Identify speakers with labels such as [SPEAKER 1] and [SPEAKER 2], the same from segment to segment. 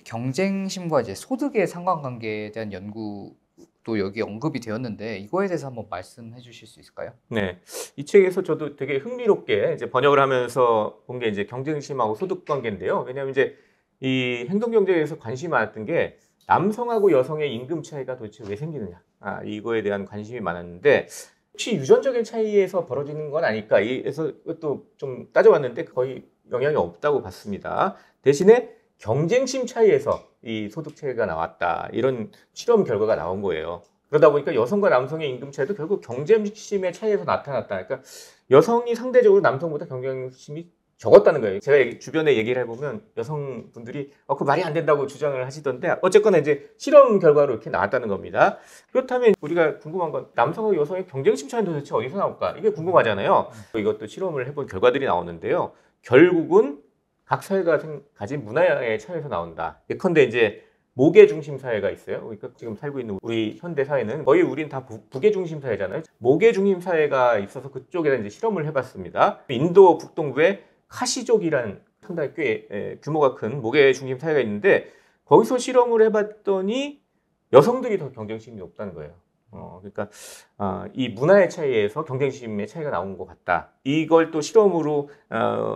[SPEAKER 1] 경쟁심과 이제 소득의 상관관계에 대한 연구도 여기 언급이 되었는데 이거에 대해서 한번 말씀해 주실 수 있을까요?
[SPEAKER 2] 네. 이 책에서 저도 되게 흥미롭게 이제 번역을 하면서 본 게 이제 경쟁심하고 소득 관계인데요. 왜냐하면 이제 이 행동 경제에서 관심이 많았던 게 남성하고 여성의 임금 차이가 도대체 왜 생기느냐. 이거에 대한 관심이 많았는데 혹시 유전적인 차이에서 벌어지는 건 아닐까? 그래서 이것도 좀 따져봤는데 거의 영향이 없다고 봤습니다. 대신에 경쟁심 차이에서 이 소득 차이가 나왔다. 이런 실험 결과가 나온 거예요. 그러다 보니까 여성과 남성의 임금 차이도 결국 경쟁심의 차이에서 나타났다. 그러니까 여성이 상대적으로 남성보다 경쟁심이 적었다는 거예요. 제가 주변에 얘기를 해보면 여성분들이 그 말이 안 된다고 주장을 하시던데 어쨌거나 이제 실험 결과로 이렇게 나왔다는 겁니다. 그렇다면 우리가 궁금한 건 남성과 여성의 경쟁심 차이는 도대체 어디서 나올까? 이게 궁금하잖아요. 이것도 실험을 해본 결과들이 나오는데요. 결국은 각 사회가 가진 문화의 차이에서 나온다. 예컨대 이제 모계 중심 사회가 있어요. 그러니까 지금 살고 있는 우리 현대 사회는 거의 우린 다 북의 중심 사회잖아요. 모계 중심 사회가 있어서 그쪽에다 이제 실험을 해봤습니다. 인도 북동부에 카시족이라는 상당히 꽤 규모가 큰 모계 중심 사회가 있는데 거기서 실험을 해봤더니 여성들이 더 경쟁심이 높다는 거예요. 그러니까 이 문화의 차이에서 경쟁심의 차이가 나온 것 같다. 이걸 또 실험으로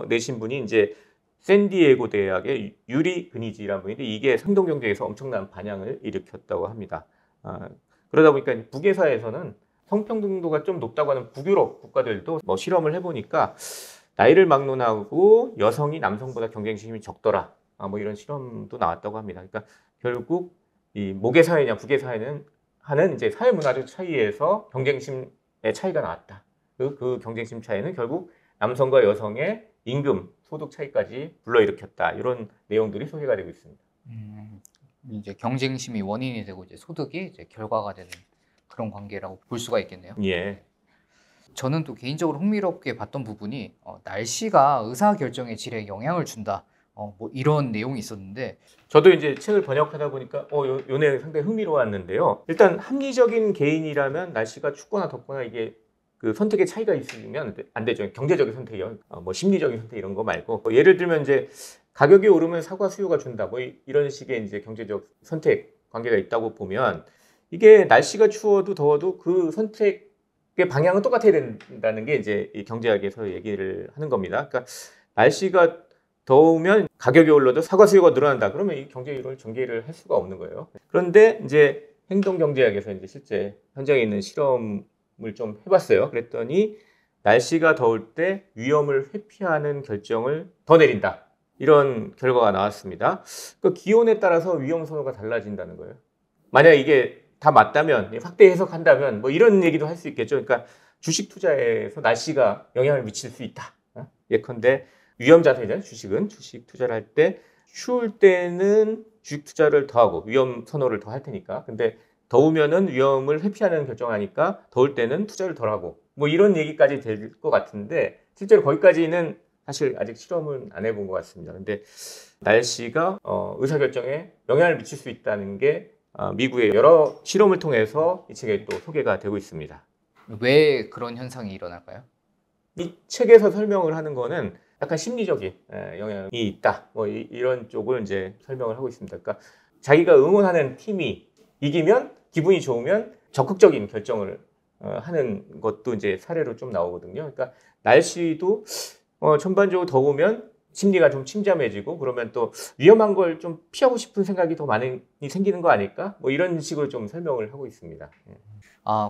[SPEAKER 2] 내신 분이 이제 샌디에고 대학의 유리 그니지라는 분인데 이게 행동 경제에서 엄청난 반향을 일으켰다고 합니다. 그러다 보니까 북의 사회에서는 성평등도가 좀 높다고 하는 북유럽 국가들도 뭐 실험을 해보니까 나이를 막론하고 여성이 남성보다 경쟁심이 적더라. 뭐 이런 실험도 나왔다고 합니다. 그러니까 결국 이 모계 사회냐 북의 사회는 하는 이제 사회 문화적 차이에서 경쟁심의 차이가 나왔다. 그 경쟁심 차이는 결국 남성과 여성의 임금, 소득 차이까지 불러일으켰다. 이런 내용들이 소개가 되고 있습니다.
[SPEAKER 1] 이제 경쟁심이 원인이 되고 이제 소득이 이제 결과가 되는 그런 관계라고 볼 수가 있겠네요.
[SPEAKER 2] 예.
[SPEAKER 1] 저는 또 개인적으로 흥미롭게 봤던 부분이 날씨가 의사 결정의 질에 영향을 준다. 뭐 이런 내용이 있었는데
[SPEAKER 2] 저도 이제 책을 번역하다 보니까 요 내용이 상당히 흥미로웠는데요. 일단 합리적인 개인이라면 날씨가 춥거나 덥거나 이게 그 선택의 차이가 있으면 안 되죠. 경제적인 선택이요. 뭐 심리적인 선택 이런 거 말고 예를 들면 이제 가격이 오르면 사과 수요가 준다. 뭐 이런 식의 이제 경제적 선택 관계가 있다고 보면 이게 날씨가 추워도 더워도 그 선택의 방향은 똑같아야 된다는 게 이제 이 경제학에서 얘기를 하는 겁니다. 그러니까 날씨가 더우면 가격이 올라도 사과 수요가 늘어난다. 그러면 이 경제 이론을 전개를 할 수가 없는 거예요. 그런데 이제 행동 경제학에서 이제 실제 현장에 있는 실험을 좀 해봤어요. 그랬더니 날씨가 더울 때 위험을 회피하는 결정을 더 내린다. 이런 결과가 나왔습니다. 그러니까 기온에 따라서 위험 선호가 달라진다는 거예요. 만약 이게 다 맞다면 확대 해석한다면 뭐 이런 얘기도 할 수 있겠죠. 그러니까 주식 투자에서 날씨가 영향을 미칠 수 있다. 예컨대 위험 자산이잖아요. 주식은 주식 투자를 할 때 추울 때는 주식 투자를 더 하고 위험 선호를 더 할 테니까. 근데 더우면은 위험을 회피하는 결정하니까 더울 때는 투자를 덜 하고 뭐 이런 얘기까지 될 것 같은데 실제로 거기까지는 사실 아직 실험은 안 해본 것 같습니다. 근데 날씨가 의사결정에 영향을 미칠 수 있다는 게 미국의 여러 실험을 통해서 이 책에 또 소개가 되고 있습니다.
[SPEAKER 1] 왜 그런 현상이 일어날까요?
[SPEAKER 2] 이 책에서 설명을 하는 거는 약간 심리적인 영향이 있다. 뭐 이런 쪽을 이제 설명을 하고 있습니다. 그러니까 자기가 응원하는 팀이 이기면 기분이 좋으면 적극적인 결정을 하는 것도 이제 사례로 좀 나오거든요. 그러니까 날씨도 전반적으로 더우면 심리가 좀 침잠해지고 그러면 또 위험한 걸 좀 피하고 싶은 생각이 더 많이 생기는 거 아닐까? 뭐 이런 식으로 좀 설명을 하고 있습니다.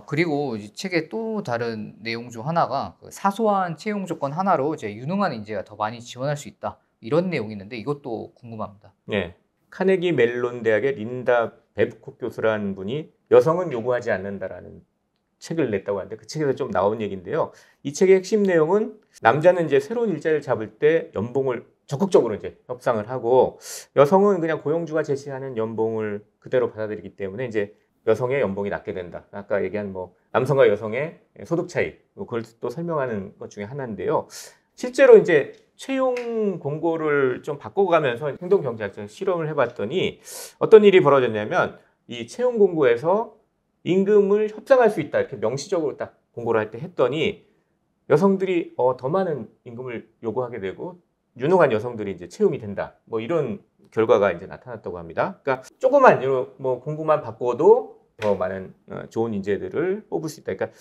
[SPEAKER 1] 그리고 이 책의 또 다른 내용 중 하나가 그 사소한 채용 조건 하나로 이제 유능한 인재가 더 많이 지원할 수 있다. 이런 내용이 있는데 이것도 궁금합니다.
[SPEAKER 2] 네. 카네기 멜론 대학의 린다 베브콕 교수라는 분이 여성은 요구하지 않는다라는 책을 냈다고 하는데 그 책에서 좀 나온 얘기인데요. 이 책의 핵심 내용은 남자는 이제 새로운 일자리를 잡을 때 연봉을 적극적으로 이제 협상을 하고 여성은 그냥 고용주가 제시하는 연봉을 그대로 받아들이기 때문에 이제 여성의 연봉이 낮게 된다. 아까 얘기한 뭐 남성과 여성의 소득 차이 그걸 또 설명하는 것 중에 하나인데요. 실제로 이제 채용 공고를 좀 바꿔가면서 행동경제학적 실험을 해봤더니 어떤 일이 벌어졌냐면 이 채용 공고에서 임금을 협상할 수 있다 이렇게 명시적으로 딱 공고를 할 때 했더니 여성들이 더 많은 임금을 요구하게 되고 유능한 여성들이 이제 채용이 된다 뭐 이런 결과가 이제 나타났다고 합니다. 그러니까 조그만 뭐 공부만 바꿔도 더 많은 좋은 인재들을 뽑을 수 있다. 그러니까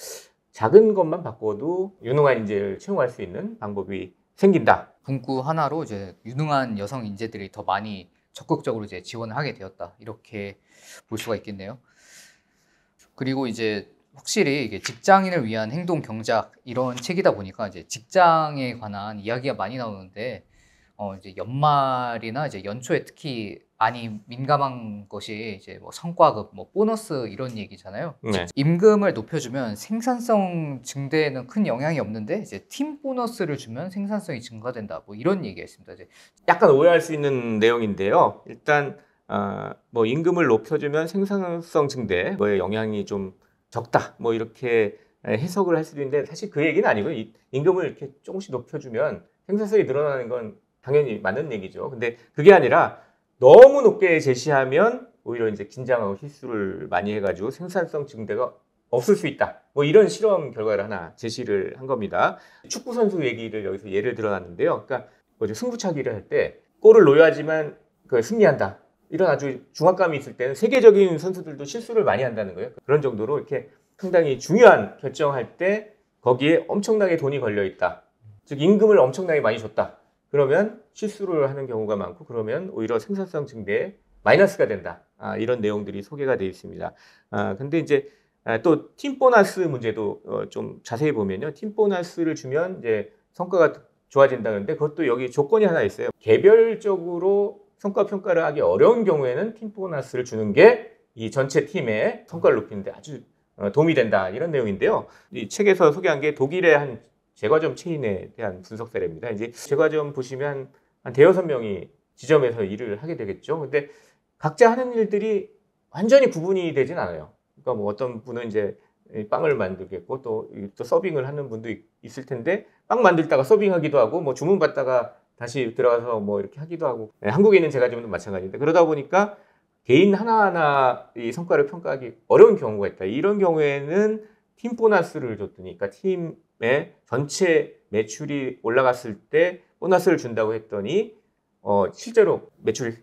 [SPEAKER 2] 작은 것만 바꿔도 유능한 인재를 채용할 수 있는 방법이 생긴다.
[SPEAKER 1] 문구 하나로 이제 유능한 여성 인재들이 더 많이 적극적으로 이제 지원을 하게 되었다. 이렇게 볼 수가 있겠네요. 그리고 이제 확실히 이게 직장인을 위한 행동 경작 이런 책이다 보니까 이제 직장에 관한 이야기가 많이 나오는데 이제 연말이나 이제 연초에 특히 많이 민감한 것이 이제 뭐 성과급, 뭐 보너스 이런 얘기잖아요.
[SPEAKER 2] 네.
[SPEAKER 1] 임금을 높여주면 생산성 증대에는 큰 영향이 없는데 이제 팀 보너스를 주면 생산성이 증가된다. 뭐 이런 얘기가 있습니다. 이제
[SPEAKER 2] 약간 오해할 수 있는 내용인데요. 일단 뭐 임금을 높여주면 생산성 증대에 영향이 좀 적다. 뭐 이렇게 해석을 할 수도 있는데 사실 그 얘기는 아니고요. 임금을 이렇게 조금씩 높여주면 생산성이 늘어나는 건 당연히 맞는 얘기죠. 근데 그게 아니라 너무 높게 제시하면 오히려 이제 긴장하고 실수를 많이 해가지고 생산성 증대가 없을 수 있다. 뭐 이런 실험 결과를 하나 제시를 한 겁니다. 축구 선수 얘기를 여기서 예를 들어놨는데요. 그러니까 뭐죠? 승부차기를 할 때 골을 넣어야지만 승리한다. 이런 아주 중압감이 있을 때는 세계적인 선수들도 실수를 많이 한다는 거예요. 그런 정도로 이렇게 상당히 중요한 결정할 때 거기에 엄청나게 돈이 걸려 있다. 즉 임금을 엄청나게 많이 줬다. 그러면 실수를 하는 경우가 많고 그러면 오히려 생산성 증대에 마이너스가 된다. 이런 내용들이 소개가 되어 있습니다. 근데 이제 또 팀 보너스 문제도 좀 자세히 보면요. 팀 보너스를 주면 이제 성과가 좋아진다는데 그것도 여기 조건이 하나 있어요. 개별적으로 성과 평가를 하기 어려운 경우에는 팀 보너스를 주는 게 이 전체 팀의 성과를 높이는데 아주 도움이 된다. 이런 내용인데요. 이 책에서 소개한 게 독일의 한 제과점 체인에 대한 분석 사례입니다. 이제 제과점 보시면 한 대여섯 명이 지점에서 일을 하게 되겠죠. 근데 각자 하는 일들이 완전히 구분이 되진 않아요. 그러니까 뭐 어떤 분은 이제 빵을 만들겠고 또 서빙을 하는 분도 있을 텐데 빵 만들다가 서빙하기도 하고 뭐 주문 받다가 다시 들어가서 뭐 이렇게 하기도 하고 한국에 있는 제과점도 마찬가지인데 그러다 보니까 개인 하나하나 이 성과를 평가하기 어려운 경우가 있다. 이런 경우에는 팀 보너스를 줬더니 그러니까 팀의 전체 매출이 올라갔을 때 보너스를 준다고 했더니 실제로 매출이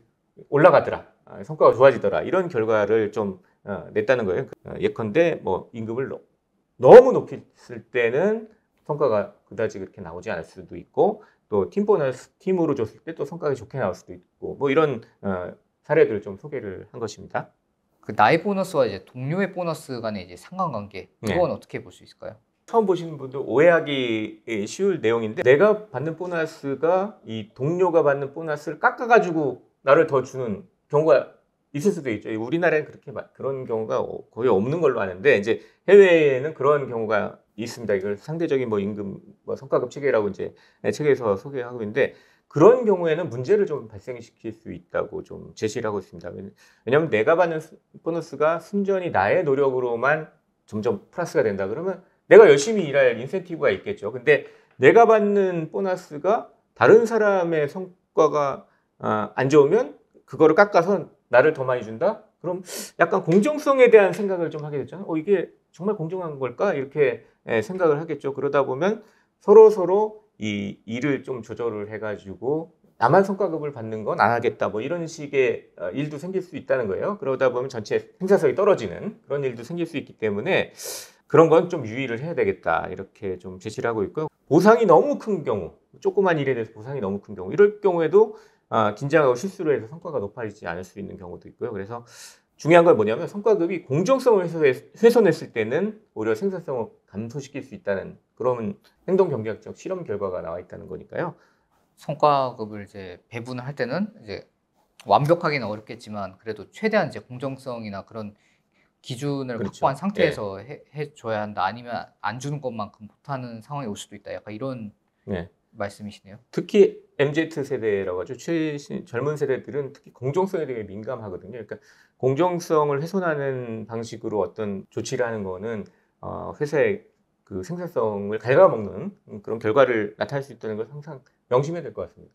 [SPEAKER 2] 올라가더라. 성과가 좋아지더라. 이런 결과를 좀 냈다는 거예요. 예컨대 뭐 임금을 너무 높였을 때는 성과가 그다지 그렇게 나오지 않을 수도 있고 또 팀 보너스 팀으로 줬을 때 또 성과가 좋게 나올 수도 있고 뭐 이런 사례들을 좀 소개를 한 것입니다.
[SPEAKER 1] 그 나의 보너스와 이제 동료의 보너스 간의 이제 상관관계 이건 어떻게 볼 수 있을까요?
[SPEAKER 2] 처음 보시는 분들 오해하기 쉬울 내용인데 내가 받는 보너스가 이 동료가 받는 보너스를 깎아가지고 나를 더 주는 경우가 있을 수도 있죠. 우리나라에는 그런 경우가 거의 없는 걸로 아는데 이제 해외에는 그런 경우가 있습니다. 이걸 상대적인 뭐 임금 뭐 성과급 체계라고 이제 책에서 소개하고 있는데 그런 경우에는 문제를 좀 발생시킬 수 있다고 좀 제시를 하고 있습니다. 왜냐하면 내가 받는 보너스가 순전히 나의 노력으로만 점점 플러스가 된다 그러면 내가 열심히 일할 인센티브가 있겠죠. 근데 내가 받는 보너스가 다른 사람의 성과가 안 좋으면 그거를 깎아서 나를 더 많이 준다? 그럼 약간 공정성에 대한 생각을 좀 하게 되죠. 이게 정말 공정한 걸까? 이렇게 생각을 하겠죠. 그러다 보면 서로 이 일을 좀 조절을 해가지고 나만 성과급을 받는 건 안 하겠다. 뭐 이런 식의 일도 생길 수 있다는 거예요. 그러다 보면 전체 생산성이 떨어지는 그런 일도 생길 수 있기 때문에 그런 건 좀 유의를 해야 되겠다. 이렇게 좀 제시를 하고 있고요. 보상이 너무 큰 경우, 조그만 일에 대해서 보상이 너무 큰 경우, 이럴 경우에도 긴장하고 실수를 해서 성과가 높아지지 않을 수 있는 경우도 있고요. 그래서 중요한 건 뭐냐면 성과급이 공정성을 훼손했을 때는 오히려 생산성을 감소시킬 수 있다는 그런 행동 경제학적 실험 결과가 나와 있다는 거니까요.
[SPEAKER 1] 성과급을 이제 배분을 할 때는 이제 완벽하기는 어렵겠지만 그래도 최대한 이제 공정성이나 그런 기준을
[SPEAKER 2] 그렇죠.
[SPEAKER 1] 확보한 상태에서 해줘야 한다. 아니면 안 주는 것만큼 못하는 상황이 올 수도 있다. 약간 이런 말씀이시네요.
[SPEAKER 2] 특히 MZ 세대라고 하죠. 젊은 세대들은 특히 공정성에 되게 민감하거든요. 그러니까 공정성을 훼손하는 방식으로 어떤 조치를 하는 거는 회사의 그 생산성을 갉아먹는 그런 결과를 나타낼 수 있다는 걸 항상 명심해야 될 것 같습니다.